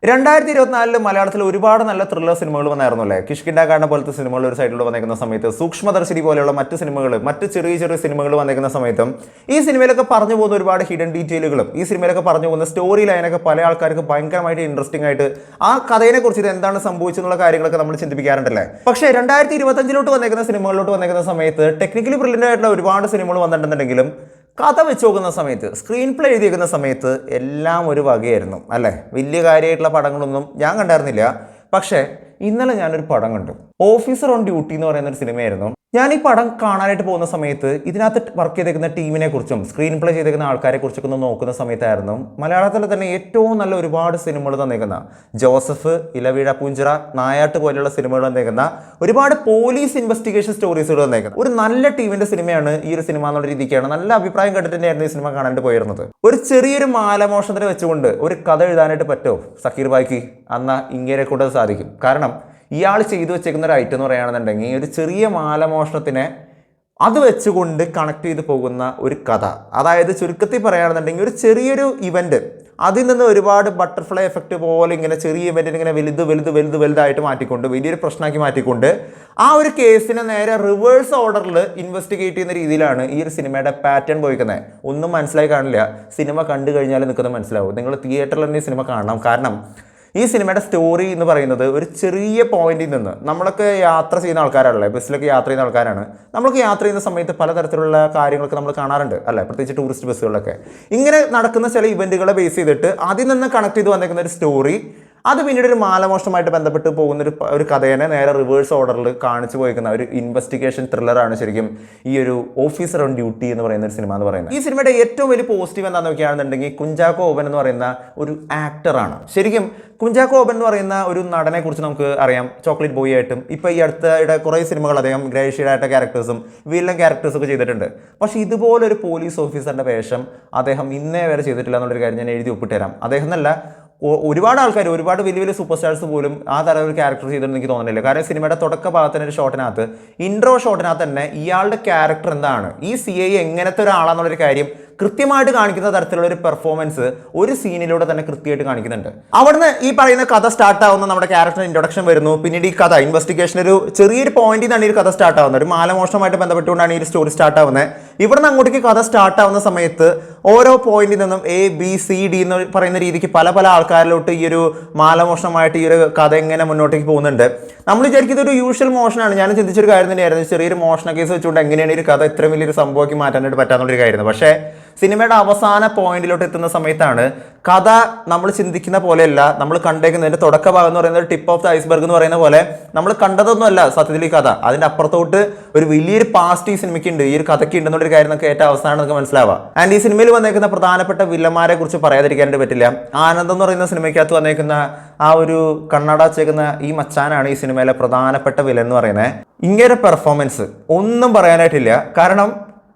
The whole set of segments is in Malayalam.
2024 മലയാളത്തിൽ ഒരുപാട് നല്ല ത്രില്ലർ സിനിമകൾ വന്നായിരുന്നു അല്ലേ. കിഷ്കിൻഡാകാരനെ പോലത്തെ സിനിമകൾ ഒരു സൈഡിലൂടെ വന്നേക്കുന്ന സമയത്ത്, സൂക്ഷ്മദർശിനി പോലെയുള്ള മറ്റ് സിനിമകൾ, മറ്റ് ചെറിയ ചെറിയ സിനിമകൾ വന്നേക്കുന്ന സമയത്തും ഈ സിനിമയിലൊക്കെ പറഞ്ഞു പോകുന്ന ഒരുപാട് ഹിഡൻ ഡീറ്റെയിലുകളും ഈ സിനിമയിലൊക്കെ പറഞ്ഞു പോകുന്ന സ്റ്റോറി ലൈനൊക്കെ പല ആൾക്കാർക്ക് ഭയങ്കരമായിട്ട് ഇൻട്രസ്റ്റിംഗ് ആയിട്ട് ആ കഥയെ കുറിച്ച് ഇത് എന്താണ് സംഭവിച്ചെന്നുള്ള കാര്യങ്ങളൊക്കെ നമ്മൾ ചിന്തിപ്പിക്കാറുണ്ടല്ലേ. പക്ഷേ 2025 വന്നേക്കുന്ന സിനിമകളിലോട്ട് വന്നേക്കുന്ന സമയത്ത് ടെക്നിക്കലി ബ്രില്യൻ്റ് ആയിട്ടുള്ള ഒരുപാട് സിനിമകൾ വന്നിട്ടുണ്ടെങ്കിലും കഥ വെച്ച് നോക്കുന്ന സമയത്ത്, സ്ക്രീൻ പ്ലേ എഴുതിയേക്കുന്ന സമയത്ത് എല്ലാം ഒരു വകയായിരുന്നു അല്ലേ. വലിയ കാര്യമായിട്ടുള്ള പടങ്ങളൊന്നും ഞാൻ കണ്ടായിരുന്നില്ല. പക്ഷേ ഇന്നലെ ഞാനൊരു പടം കണ്ടു. ഓഫീസർ ഓൺ ഡ്യൂട്ടി എന്ന് പറയുന്ന ഒരു സിനിമയായിരുന്നു. ഞാൻ ഈ പടം കാണാനായിട്ട് പോകുന്ന സമയത്ത് ഇതിനകത്ത് വർക്ക് ചെയ്തേക്കുന്ന ടീമിനെ കുറിച്ചും സ്ക്രീൻ പ്ലേ ചെയ്തേക്കുന്ന ആൾക്കാരെ കുറിച്ചൊക്കെ ഒന്ന് നോക്കുന്ന സമയത്തായിരുന്നു മലയാളത്തിൽ തന്നെ ഏറ്റവും നല്ല ഒരുപാട് സിനിമകൾ തന്നേക്കുന്ന ജോസഫ്, ഇലവീഴ പൂഞ്ചിറ, നായാട്ട് പോലെയുള്ള സിനിമകൾ തന്നേക്കുന്ന ഒരുപാട് പോലീസ് ഇൻവെസ്റ്റിഗേഷൻ സ്റ്റോറീസുകൾ തന്നേക്കുന്നത് ഒരു നല്ല ടീമിന്റെ സിനിമയാണ് ഈ ഒരു സിനിമ എന്നുള്ള രീതിക്കാണ് നല്ല അഭിപ്രായം കേട്ടിട്ട് തന്നെയായിരുന്നു ഈ സിനിമ കാണാനായിട്ട് പോയിരുന്നത്. ഒരു ചെറിയൊരു മാലമോഷണത്തിന് വെച്ചുകൊണ്ട് ഒരു കഥ എഴുതാനായിട്ട് പറ്റുമോ സക്കീർ ബായിക്ക്? എന്നാൽ ഇങ്ങനെ കൊണ്ട് സാധിക്കും. കാരണം ഇയാൾ ചെയ്തു വെച്ചേക്കുന്ന ഒരു ഐറ്റം എന്ന് പറയുകയാണെന്നുണ്ടെങ്കിൽ ഒരു ചെറിയ മാലമോഷണത്തിനെ അത് വെച്ചുകൊണ്ട് കണക്ട് ചെയ്ത് പോകുന്ന ഒരു കഥ. അതായത് ചുരുക്കത്തിൽ പറയുകയാണെന്നുണ്ടെങ്കിൽ ഒരു ചെറിയൊരു ഇവൻറ്റ് അതിൽ നിന്ന് ഒരുപാട് ബട്ടർഫ്ലൈ എഫക്റ്റ് പോലെ ഇങ്ങനെ ചെറിയ ഇവൻറ്റിന് ഇങ്ങനെ വലുതായിട്ട് മാറ്റിക്കൊണ്ട് വലിയൊരു പ്രശ്നമാക്കി മാറ്റിക്കൊണ്ട് ആ ഒരു കേസിനെ നേരെ റിവേഴ്സ് ഓർഡറിൽ ഇൻവെസ്റ്റിഗേറ്റ് ചെയ്യുന്ന രീതിയിലാണ് ഈ ഒരു സിനിമയുടെ പാറ്റേൺ പോയിക്കുന്നത്. ഒന്നും മനസ്സിലായി കാണില്ല. സിനിമ കണ്ടു കഴിഞ്ഞാൽ നിൽക്കുന്നത് മനസ്സിലാവും. നിങ്ങൾ തിയേറ്ററിൽ തന്നെ ഈ സിനിമ കാണണം. കാരണം ഈ സിനിമയുടെ സ്റ്റോറി എന്ന് പറയുന്നത് ഒരു ചെറിയ പോയിന്റിൽ നിന്ന്, നമ്മളൊക്കെ യാത്ര ചെയ്യുന്ന ആൾക്കാരാണല്ലേ, ബസ്സിലൊക്കെ യാത്ര ചെയ്യുന്ന ആൾക്കാരാണ്. നമ്മളൊക്കെ യാത്ര ചെയ്യുന്ന സമയത്ത് പലതരത്തിലുള്ള കാര്യങ്ങളൊക്കെ നമ്മൾ കാണാറുണ്ട് അല്ലേ, പ്രത്യേകിച്ച് ടൂറിസ്റ്റ് ബസ്സുകളിലൊക്കെ. ഇങ്ങനെ നടക്കുന്ന ചില ഇവൻറ്റുകളെ ബേസ് ചെയ്തിട്ട് അതിൽ നിന്ന് കണക്ട് ചെയ്ത് വന്നിരിക്കുന്ന ഒരു സ്റ്റോറി അത് പിന്നീട് ഒരു മാലമോഷണമായിട്ട് ബന്ധപ്പെട്ട് പോകുന്ന ഒരു കഥേനെ നേരെ റിവേഴ്സ് ഓർഡറിൽ കാണിച്ചു പോയിക്കുന്ന ഒരു ഇൻവെസ്റ്റിഗേഷൻ ത്രില്ലറാണ് ശരിക്കും ഈ ഒരു ഓഫീസർ ഓൺ ഡ്യൂട്ടി എന്ന് പറയുന്ന ഒരു സിനിമ എന്ന് പറയുന്നത്. ഈ സിനിമയുടെ ഏറ്റവും വലിയ പോസിറ്റീവ് എന്താണെന്ന് നോക്കുകയാണെന്നുണ്ടെങ്കിൽ കുഞ്ചാക്കോ ബോബൻ എന്ന് പറയുന്ന ഒരു ആക്ടറാണ്. ശരിക്കും കുഞ്ചാക്കോ ബോബൻ എന്ന് പറയുന്ന ഒരു നടനെ കുറിച്ച് നമുക്ക് അറിയാം. ചോക്ലേറ്റ് ബോയ് ആയിട്ടും ഇപ്പോൾ ഈ അടുത്തയുടെ കുറേ സിനിമകൾ അദ്ദേഹം ഗ്രേഷ്യഡായിട്ട് ക്യാരക്ടേഴ്സും വില്ലൻ ക്യാരക്ടേഴ്സും ഒക്കെ ചെയ്തിട്ടുണ്ട്. പക്ഷേ ഇതുപോലൊരു പോലീസ് ഓഫീസറിൻ്റെ വേഷം അദ്ദേഹം ഇന്നേ വരെ ചെയ്തിട്ടില്ല എന്നുള്ളൊരു കാര്യം ഞാൻ എഴുതി ഒപ്പിട്ട് തരാം. അദ്ദേഹം എന്നല്ല, ഒരുപാട് ആൾക്കാർ, ഒരുപാട് വലിയ വലിയ സൂപ്പർ സ്റ്റാർസ് പോലും ആ തരം ഒരു ക്യാരക്ടർ ചെയ്തിട്ടുണ്ടെന്ന് എനിക്ക് തോന്നുന്നില്ല. കാരണം സിനിമയുടെ തുടക്ക ഭാഗത്തിന് ഒരു ഷോട്ടിനകത്ത്, ഇൻട്രോ ഷോട്ടിനകത്ത് തന്നെ ഇയാളുടെ ക്യാരക്ടർ എന്താണ്, ഈ CI എങ്ങനത്തെ ഒരാളാണെന്നുള്ളൊരു കാര്യം കൃത്യമായിട്ട് കാണിക്കുന്ന തരത്തിലുള്ള ഒരു പെർഫോമൻസ് ഒരു സീനിലൂടെ തന്നെ കൃത്യമായിട്ട് കാണിക്കുന്നുണ്ട്. അവിടുന്ന് ഈ പറയുന്ന കഥ സ്റ്റാർട്ട് ആവുന്ന നമ്മുടെ ക്യാരക്ടർ ഇൻട്രൊഡക്ഷൻ വരുന്നു. പിന്നീട് ഈ കഥ ഇൻവെസ്റ്റിഗേഷൻ ഒരു ചെറിയൊരു പോയിന്റിൽ നിന്നാണ് ഈ കഥ സ്റ്റാർട്ട് ആവുന്നത്. ഒരു മാലമോഷണമായിട്ട് ബന്ധപ്പെട്ടുകൊണ്ടാണ് ഈ സ്റ്റോറി സ്റ്റാർട്ട് ആവുന്നത്. ഇവിടുന്ന് അങ്ങോട്ടേക്ക് കഥ സ്റ്റാർട്ട് ആവുന്ന സമയത്ത് ഓരോ പോയിന്റിൽ നിന്നും ABCD എന്ന് പറയുന്ന രീതിക്ക് പല പല ആൾക്കാരിലോട്ട് ഈ ഒരു മാലമോഷണമായിട്ട് ഈ ഒരു കഥ എങ്ങനെ മുന്നോട്ടേക്ക് പോകുന്നുണ്ട്. നമ്മൾ വിചാരിക്കുന്നത് ഒരു യൂഷ്വൽ മോഷനാണ്. ഞാൻ ചിന്തിച്ചൊരു കാര്യം തന്നെയായിരുന്നു, ചെറിയൊരു മോഷണ കേസ് വെച്ചുകൊണ്ട് എങ്ങനെയാണ് ഈ കഥ ഇത്രയും വലിയൊരു സംഭവമാക്കി മാറ്റാനായിട്ട് പറ്റാന്നുള്ളൊരു കാര്യമായിരുന്നു. പക്ഷേ സിനിമയുടെ അവസാന പോയിന്റിലോട്ട് എത്തുന്ന സമയത്താണ് കഥ നമ്മൾ ചിന്തിക്കുന്ന പോലെയല്ല. നമ്മൾ കണ്ടേക്കുന്നതിൻ്റെ തുടക്ക ഭാഗം എന്ന് പറയുന്നത് ടിപ്പ് ഓഫ് ദ ഐസ്ബർഗ് എന്ന് പറയുന്ന പോലെ നമ്മൾ കണ്ടതൊന്നുമല്ല സത്യത്തിൽ ഈ കഥ. അതിൻ്റെ അപ്പുറത്തോട്ട് ഒരു വലിയൊരു പാസ്റ്റ് ഈ സിനിമയ്ക്ക് ഉണ്ട്, ഈ ഒരു കഥയ്ക്ക് ഉണ്ടെന്നുള്ളൊരു കാര്യം നമുക്ക് ഏറ്റവും അവസാനം നമുക്ക് മനസ്സിലാവുക. ആൻഡ് ഈ സിനിമയിൽ വന്നേക്കുന്ന പ്രധാനപ്പെട്ട വില്ലന്മാരെ കുറിച്ച് പറയാതിരിക്കാനായിട്ട് പറ്റില്ല. ആനന്ദം എന്ന് പറയുന്ന സിനിമയ്ക്കകത്ത് വന്നേക്കുന്ന ആ ഒരു കണ്ണട വെച്ചേക്കുന്ന ഈ മച്ചാനാണ് ഈ സിനിമയിലെ പ്രധാനപ്പെട്ട വില്ലൻ എന്ന് പറയുന്നത്. ഇങ്ങനെ പെർഫോമൻസ് ഒന്നും പറയാനായിട്ടില്ല. കാരണം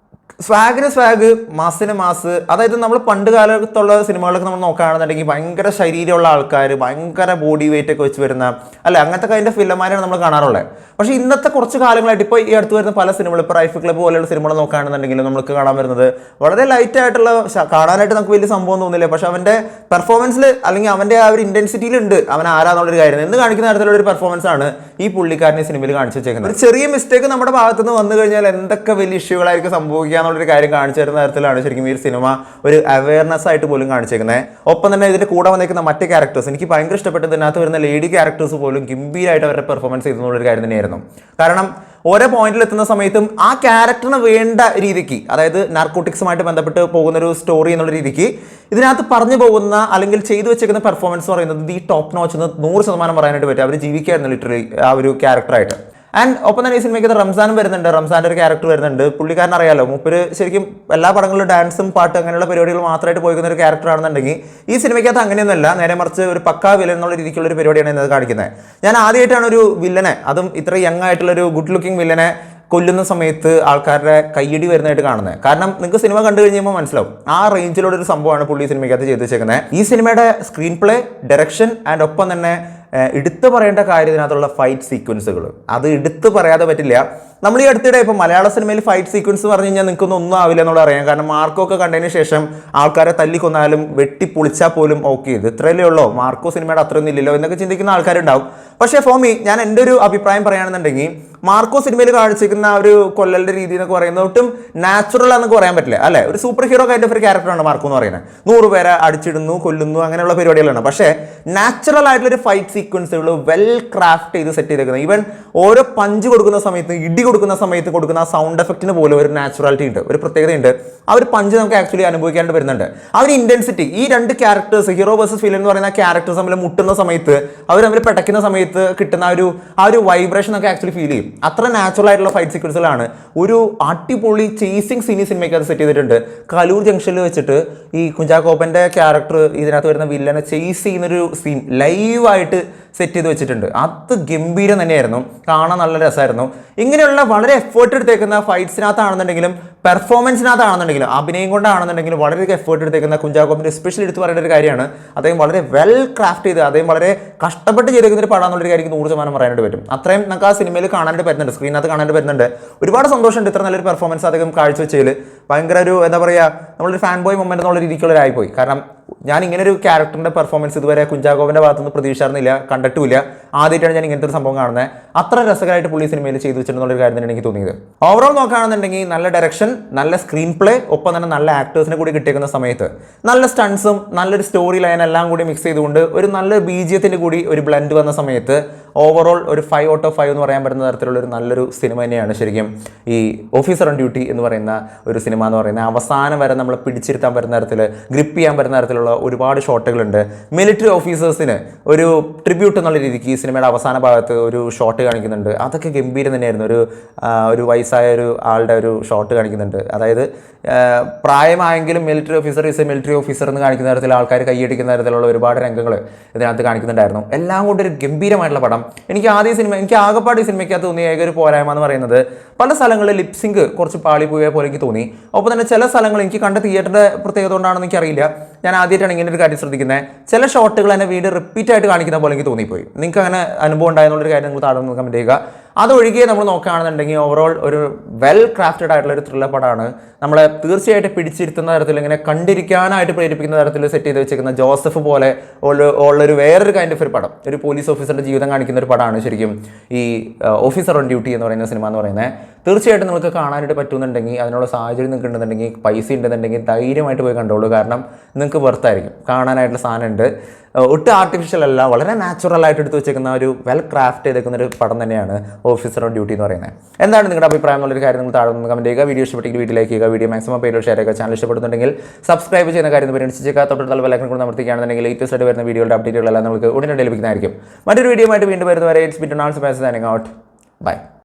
സ്വാഗിന് സ്വാഗ്, മാസിന് മാസ്. അതായത് നമ്മൾ പണ്ട് കാലത്തുള്ള സിനിമകളൊക്കെ നമ്മൾ നോക്കുകയാണെന്നുണ്ടെങ്കിൽ ഭയങ്കര ശരീരമുള്ള ആൾക്കാർ, ഭയങ്കര ബോഡി വെയിറ്റ് ഒക്കെ വെച്ച് വരുന്ന അല്ലെ, അങ്ങനത്തെ അതിൻ്റെ ഫില്ലന്മാരാണ് നമ്മൾ കാണാറുള്ളത്. പക്ഷേ ഇന്നത്തെ കുറച്ച് കാലങ്ങളായിട്ട് ഇപ്പോൾ ഈ അടുത്ത് വരുന്ന പല സിനിമകൾ, ഇപ്പോൾ റൈഫിൾ ക്ലബ്ബ് പോലെയുള്ള സിനിമകൾ നോക്കുകയാണെന്നുണ്ടെങ്കിൽ നമുക്ക് കാണാൻ വരുന്നത് വളരെ ലൈറ്റ് ആയിട്ടുള്ള, കാണാനായിട്ട് നമുക്ക് വലിയ സംഭവം തോന്നുന്നില്ല. പക്ഷെ അവൻ്റെ പെർഫോമൻസിൽ അല്ലെങ്കിൽ അവൻ്റെ ആ ഒരു ഇൻറ്റൻസിറ്റിയിലുണ്ട് അവൻ ആരാന്നുള്ളൊരു കാര്യം എന്ന് കാണിക്കുന്ന തരത്തിലുള്ള ഒരു പെർഫോമൻസ് ആണ് ഈ പുള്ളിക്കാരനെ സിനിമയിൽ കാണിച്ചു വെച്ചേക്കുന്നത്. ഒരു ചെറിയ മിസ്റ്റേക്ക് നമ്മുടെ ഭാഗത്തുനിന്ന് വന്നു കഴിഞ്ഞാൽ എന്തൊക്കെ വലിയ ഇഷ്യൂകളായിരിക്കും സംഭവിക്കുക എന്നുള്ളൊരു കാര്യം കാണിച്ചു തരുന്ന തരത്തിലാണ് ശരിക്കും ഈ സിനിമ ഒരു അവയർനെസ് ആയിട്ട് പോലും കാണിച്ചേക്കുന്നത്. ഒപ്പം തന്നെ ഇതിന്റെ കൂടെ വന്നിരിക്കുന്ന മറ്റ് ക്യാരക്ടേഴ്സ് എനിക്ക് ഭയങ്കര ഇഷ്ടപ്പെട്ടത്. ഇതിനകത്ത് വരുന്ന ലേഡി ക്യാരക്ടേഴ്സ് പോലും ഗംഭീരമായിട്ട് അവരുടെ പെർഫോമൻസ് ചെയ്തെന്നുള്ളൊരു കാര്യം തന്നെയായിരുന്നു. കാരണം ഓരോ പോയിന്റിൽ എത്തുന്ന സമയത്തും ആ ക്യാരക്ടറിന് വേണ്ട രീതിക്ക്, അതായത് നാർക്കോട്ടിക്സുമായിട്ട് ബന്ധപ്പെട്ട് പോകുന്ന ഒരു സ്റ്റോറി എന്നുള്ള രീതിക്ക് ഇതിനകത്ത് പറഞ്ഞു പോകുന്ന അല്ലെങ്കിൽ ചെയ്തു വെച്ചേക്കുന്ന പെർഫോമൻസ് എന്ന് പറയുന്നത് ഈ ടോപ്പ് നോച്ച് 100% പറയാനായിട്ട് പറ്റും. അവർ ജീവിക്കായിരുന്നു ലിറ്ററലി ആ ഒരു ക്യാരക്ടറായിട്ട്. ആൻഡ് ഒപ്പം തന്നെ ഈ സിനിമയ്ക്ക് റംസാനും വരുന്നുണ്ട്. റംസാൻ്റെ ഒരു ക്യാരക്ടർ വരുന്നുണ്ട്. പുള്ളിക്കാരൻ അറിയാലോ, മൂപ്പര് ശരിക്കും എല്ലാ പടങ്ങളിലും ഡാൻസും പാട്ട് അങ്ങനെയുള്ള പരിപാടികൾ മാത്രമായിട്ട് പോയിക്കുന്ന ഒരു ക്യാരക്ടർ ആണെന്നുണ്ടെങ്കിൽ ഈ സിനിമയ്ക്കകത്ത് അങ്ങനെയൊന്നുമല്ല. നേരെ മറിച്ച് ഒരു പക്കാ വില്ലൻ എന്നുള്ള രീതിക്കുള്ള ഒരു പരിപാടിയാണ് ഇന്നത് കാണിക്കുന്നത്. ഞാൻ ആദ്യമായിട്ടാണ് ഒരു വില്ലനെ, അതും ഇത്ര യങ് ആയിട്ടുള്ള ഒരു ഗുഡ് ലുക്കിംഗ് വില്ലനെ കൊല്ലുന്ന സമയത്ത് ആൾക്കാരുടെ കയ്യടി വരുന്നതായിട്ട് കാണുന്നത്. കാരണം നിങ്ങൾക്ക് സിനിമ കണ്ടു കഴിഞ്ഞപ്പോൾ മനസ്സിലാവും ആ റേഞ്ചിലുള്ള ഒരു സംഭവമാണ് പുള്ളി സിനിമയ്ക്കകത്ത് ചെയ്ത് വെച്ചേക്കുന്നത്. ഈ സിനിമയുടെ സ്ക്രീൻ പ്ലേ, ഡയറക്ഷൻ ആൻഡ് ഒപ്പം തന്നെ എടുത്തു പറയേണ്ട കാര്യം ഇതിനകത്തുള്ള ഫൈറ്റ് സീക്വൻസുകൾ, അത് എടുത്തു പറയാതെ പറ്റില്ല. നമ്മൾ ഈ അടുത്തിടെ ഇപ്പോൾ മലയാള സിനിമയിൽ ഫൈറ്റ് സീക്വൻസ് പറഞ്ഞു കഴിഞ്ഞാൽ നിങ്ങൾക്കൊന്നും ഒന്നും ആവില്ല എന്നുള്ള അറിയാം. കാരണം മാർക്കോ കണ്ടതിന് ശേഷം ആൾക്കാരെ തല്ലിക്കൊന്നാലും വെട്ടി പൊളിച്ചാൽ പോലും ഓക്കെ ഇത് ഇത്രയല്ലേ ഉള്ളൂ, മാർക്കോ സിനിമയുടെ അത്രയൊന്നും ഇല്ലല്ലോ എന്നൊക്കെ ചിന്തിക്കുന്ന ആൾക്കാരുണ്ടാവും. പക്ഷേ ഫോമി ഞാൻ എൻ്റെ ഒരു അഭിപ്രായം പറയുകയാണെന്നുണ്ടെങ്കിൽ മാർക്കോ സിനിമയിൽ കാണിച്ചിരിക്കുന്ന ഒരു കൊല്ലലിന്റെ രീതി എന്നൊക്കെ പറയുന്നത് ഒട്ടും നാച്ചുറൽ ആണെന്നൊക്കെ പറയാൻ പറ്റില്ല അല്ലെ. ഒരു സൂപ്പർ ഹീറോ കൈൻഡ് ഓഫ് ഒരു ക്യാരക്ടറാണ് മാർക്കോ എന്ന് പറയുന്നത്. 100 പേരെ അടിച്ചിടുന്നു, കൊല്ലുന്നു, അങ്ങനെയുള്ള പരിപാടികളാണ്. പക്ഷേ നാച്ചുറൽ ആയിട്ടുള്ള ഒരു ഫൈറ്റ് സീക്വൻസുകൾ വെൽ ക്രാഫ്റ്റ് ചെയ്ത് സെറ്റ് ചെയ്തേക്കുന്നത്. ഈവൻ ഓരോ പഞ്ച് കൊടുക്കുന്ന സമയത്ത്, ഇടി കൊടുക്കുന്ന സമയത്ത് കൊടുക്കുന്ന ആ സൗണ്ട് എഫക്റ്റിന് പോലും ഒരു നാച്ചുറാലിറ്റി ഉണ്ട്, ഒരു പ്രത്യേകതയുണ്ട്. ആ ഒരു പഞ്ച് നമുക്ക് ആക്ച്വലി അനുഭവിക്കാണ്ട് വരുന്നുണ്ട്. ആ ഒരു ഇന്റൻസിറ്റി ഈ രണ്ട് ക്യാരക്ടേഴ്സ്, ഹീറോ വേഴ്സസ് വില്ലൻ എന്ന് പറയുന്ന ക്യാരക്ടേഴ്സ് തമ്മിൽ മുട്ടുന്ന സമയത്ത്, അവർ തമ്മിൽ പെട്ടയ്ക്കുന്ന സമയത്ത് കിട്ടുന്ന ആ ഒരു വൈബ്രേഷൻ ഒക്കെ ആക്ച്വലി ഫീൽ ചെയ്യും. അത്ര നാച്ചുറൽ ആയിട്ടുള്ള ഫൈറ്റ് സീക്വൻസുകളാണ്. ഒരു അടിപൊളി ചേസിങ് സീനി സിനിമയ്ക്ക് അത് സെറ്റ് ചെയ്തിട്ടുണ്ട്. കലൂർ ജംഗ്ഷനിൽ വെച്ചിട്ട് ഈ കുഞ്ചാക്കോപ്പന്റെ ക്യാരക്ടർ ഇതിനകത്ത് വരുന്ന വില്ലനെ ചേസ് ചെയ്യുന്നൊരു സീൻ ലൈവായിട്ട് സെറ്റ് ചെയ്ത് വെച്ചിട്ടുണ്ട്. അത് ഗംഭീരം തന്നെയായിരുന്നു, കാണാൻ നല്ല രസമായിരുന്നു. ഇങ്ങനെയുള്ള വളരെ എഫേർട്ട് എടുത്തേക്കുന്ന ഫൈറ്റ്സിനകത്താണെന്നുണ്ടെങ്കിലും പെർഫോമൻസിനകത്താണെന്നുണ്ടെങ്കിലും അഭിനയം കൊണ്ടാണെന്നുണ്ടെങ്കിലും വളരെയധികം എഫേർട്ട് എടുത്തേക്കുന്ന കുഞ്ചാക്കോപ്പിന്റെ എസ്പെഷ്യലി എടുത്ത് പറയേണ്ട ഒരു കാര്യമാണ്. അദ്ദേഹം വളരെ വെൽ ക്രാഫ്റ്റ് ചെയ്ത്, അദ്ദേഹം വളരെ കഷ്ടപ്പെട്ട് ചെയ്തേക്കുന്ന ഒരു പടം എന്നുള്ളൊരു കാര്യം 100% പറയാനായിട്ട് പറ്റും. അത്രയും നമുക്ക് ആ സിനിമയിൽ കാണാനായിട്ട് പറ്റുന്നുണ്ട്, സ്ക്രീനകത്ത് കാണാനായിട്ട് പറ്റുന്നുണ്ട്. ഒരുപാട് സന്തോഷമുണ്ട് ഇത്ര നല്ലൊരു പെർഫോമൻസ് അദ്ദേഹം കാഴ്ചവെച്ചതിൽ. ഭയങ്കര ഒരു എന്താ പറയുക, നമ്മളൊരു ഫാൻ ബോയ് മൊമെന്റ് എന്നുള്ള രീതിക്കുള്ളവരായിപ്പോയി. കാരണം ഞാൻ ഇങ്ങനെ ഒരു ക്യാരക്ടറിന്റെ പെർഫോമൻസ് ഇതുവരെ കുഞ്ചാക്കോവിന്റെ ഭാഗത്തുനിന്ന് പ്രതീക്ഷിച്ചിരുന്നില്ല, കണ്ടിട്ടുമില്ല. ആദ്യമായിട്ടാണ് ഞാൻ ഇങ്ങനത്തെ ഒരു സംഭവം കാണുന്നത്. അത്ര രസകരമായിട്ട് പുള്ളി സിനിമയിൽ ചെയ്തു വെച്ചിട്ടുള്ള കാര്യം തന്നെ എനിക്ക് തോന്നിയത്. ഓവറോൾ നോക്കുകയാണെന്നുണ്ടെങ്കിൽ നല്ല ഡയറക്ഷൻ, നല്ല സ്ക്രീൻ പ്ലേ, ഒപ്പം തന്നെ നല്ല ആക്ടേഴ്സിനെ കൂടി കിട്ടിയേക്കുന്ന സമയത്ത് നല്ല സ്റ്റൺസും നല്ലൊരു സ്റ്റോറി ലൈൻ എല്ലാം കൂടി മിക്സ് ചെയ്തുകൊണ്ട് ഒരു നല്ല ബീജിയത്തിന്റെ കൂടി ഒരു ബ്ലെൻഡ് വന്ന സമയത്ത് ഓവറോൾ ഒരു 5 out of 5 എന്ന് പറയാൻ പറ്റുന്ന തരത്തിലുള്ള ഒരു നല്ലൊരു സിനിമ തന്നെയാണ് ശരിക്കും ഈ ഓഫീസർ ഓൺ ഡ്യൂട്ടി എന്ന് പറയുന്ന ഒരു സിനിമ എന്ന് പറയുന്നത്. അവസാനം വരെ നമ്മളെ പിടിച്ചിരുത്താൻ പറ്റുന്ന തരത്തിൽ, ഗ്രിപ്പ് ചെയ്യാൻ പറ്റുന്ന തരത്തിലുള്ള ഒരുപാട് ഷോട്ടുകളുണ്ട്. മിലിറ്ററി ഓഫീസേഴ്സിന് ഒരു ട്രിബ്യൂട്ട് എന്നുള്ള രീതിക്ക് ഈ സിനിമയുടെ അവസാന ഭാഗത്ത് ഒരു ഷോട്ട് കാണിക്കുന്നുണ്ട്. അതൊക്കെ ഗംഭീരം തന്നെയായിരുന്നു. ഒരു വയസ്സായ ഒരു ആളുടെ ഒരു ഷോട്ട് കാണിക്കുന്നുണ്ട്. അതായത് പ്രായമായെങ്കിലും military officer is a military officer എന്ന് കാണിക്കുന്ന തരത്തിൽ ആൾക്കാർ കൈയടിക്കുന്ന തരത്തിലുള്ള ഒരുപാട് രംഗങ്ങൾ ഇതിനകത്ത് കാണിക്കുന്നുണ്ടായിരുന്നു. എല്ലാം കൊണ്ടൊരു ഗംഭീരമായിട്ടുള്ള പടം. എനിക്ക് ആകെപ്പാട് ഈ സിനിമയ്ക്കകത്ത് തോന്നിയ ഏക ഒരു പോരായ്മ എന്ന് പറയുന്നത് പല സ്ഥലങ്ങളിൽ ലിപ്സിങ്ക് കുറച്ച് പാളി പോയ പോലെ എനിക്ക് തോന്നി. ഒപ്പം തന്നെ ചില സ്ഥലങ്ങൾ എനിക്ക് കണ്ട തിയേറ്ററിന്റെ പ്രത്യേകത കൊണ്ടാണെന്ന് എനിക്കറിയില്ല, ഞാൻ ആദ്യമായിട്ടാണ് ഇങ്ങനെ ഒരു കാര്യം ശ്രദ്ധിക്കുന്നത്. ചില ഷോട്ടുകൾ തന്നെ വീണ്ടും റിപ്പീറ്റ് ആയിട്ട് കാണിക്കുന്ന പോലെ എനിക്ക് തോന്നിപ്പോയി. നിങ്ങൾക്ക് അങ്ങനെ അനുഭവം ഉണ്ടായെന്നുള്ളൊരു കാര്യം നിങ്ങൾ താഴെ നിന്ന് കമന്റ് ചെയ്യുക. അതൊഴികെ നമ്മൾ നോക്കുകയാണെന്നുണ്ടെങ്കിൽ ഓവറോൾ ഒരു വെൽ ക്രാഫ്റ്റഡ് ആയിട്ടുള്ള ഒരു ത്രില്ലർ പടമാണ്. നമ്മളെ തീർച്ചയായിട്ടും പിടിച്ചിരുത്തുന്ന തരത്തിൽ, ഇങ്ങനെ കണ്ടിരിക്കാനായിട്ട് പ്രേരിപ്പിക്കുന്ന തരത്തിൽ സെറ്റ് ചെയ്ത് വെച്ചിരിക്കുന്ന ജോസഫ് പോലെ ഉള്ളൊരു വേറൊരു കൈൻഡ് ഓഫ് ഒരു പടം, ഒരു പോലീസ് ഓഫീസറുടെ ജീവിതം കാണിക്കുന്ന ഒരു പടമാണ് ശരിക്കും ഈ ഓഫീസർ ഓൺ ഡ്യൂട്ടി എന്ന് പറയുന്ന സിനിമ എന്ന് പറയുന്നത്. തീർച്ചയായിട്ടും നിങ്ങൾക്ക് കാണാനായിട്ട് പറ്റുന്നുണ്ടെങ്കിൽ, അതിനുള്ള സാഹചര്യം നിങ്ങൾക്ക് ഉണ്ടെന്നുണ്ടെങ്കിൽ, പൈസ ഉണ്ടെന്നുണ്ടെങ്കിൽ ധൈര്യമായിട്ട് പോയി കണ്ടോളൂ. കാരണം നിങ്ങൾക്ക് വെർത്തായിരിക്കും, കാണാനായിട്ടുള്ള സാധനം ഉണ്ട്. ഒട്ടും ആർട്ടിഫിഷ്യൽ അല്ല, വളരെ നാച്ചുറൽ ആയിട്ട് എടുത്ത് വെച്ചേക്കുന്ന ഒരു വെൽ ക്രാഫ്റ്റ് ചെയ്തേക്കുന്ന ഒരു പടം തന്നെയാണ് ഓഫീസർ ഓൺ ഡ്യൂട്ടി എന്ന് പറയുന്നത്. എന്താണ് നിങ്ങളുടെ അഭിപ്രായം എന്നുള്ളൊരു കാര്യം നിങ്ങൾ താഴെ നിന്ന് കമന്റ് ചെയ്യുക. വീഡിയോ ഇഷ്ടപ്പെട്ടെങ്കിൽ വീട്ടിൽ ലൈക്ക് ചെയ്യുക, വീഡിയോ മാക്സിമം പേര് ഷെയർ ചെയ്യുക. ചാനൽ ഇഷ്ടപ്പെടുന്നുണ്ടെങ്കിൽ സബ്സ്ക്രൈബ് ചെയ്യുന്ന കാര്യം പരിഗണിച്ചേക്കുക. തൊട്ടുള്ള ബെൽ ഐക്കൺ കൂടി അമർത്തിക്കുകയാണെന്നുണ്ടെങ്കിൽ ലേറ്റസ്റ്റ് ആയിട്ട് വരുന്ന വീഡിയോയുടെ അപ്ഡേറ്റുകളെല്ലാം നിങ്ങൾക്ക് ഉടനടി ലഭിക്കുന്നതായിരിക്കും. മറ്റൊരു വീഡിയോ ആയിട്ട് വീണ്ടും വരുന്നവരെ ഇറ്റ്സ് ബീൻ ടു നാൾസ് പാസ് സൈനിങ് ഔട്ട്. ബൈ.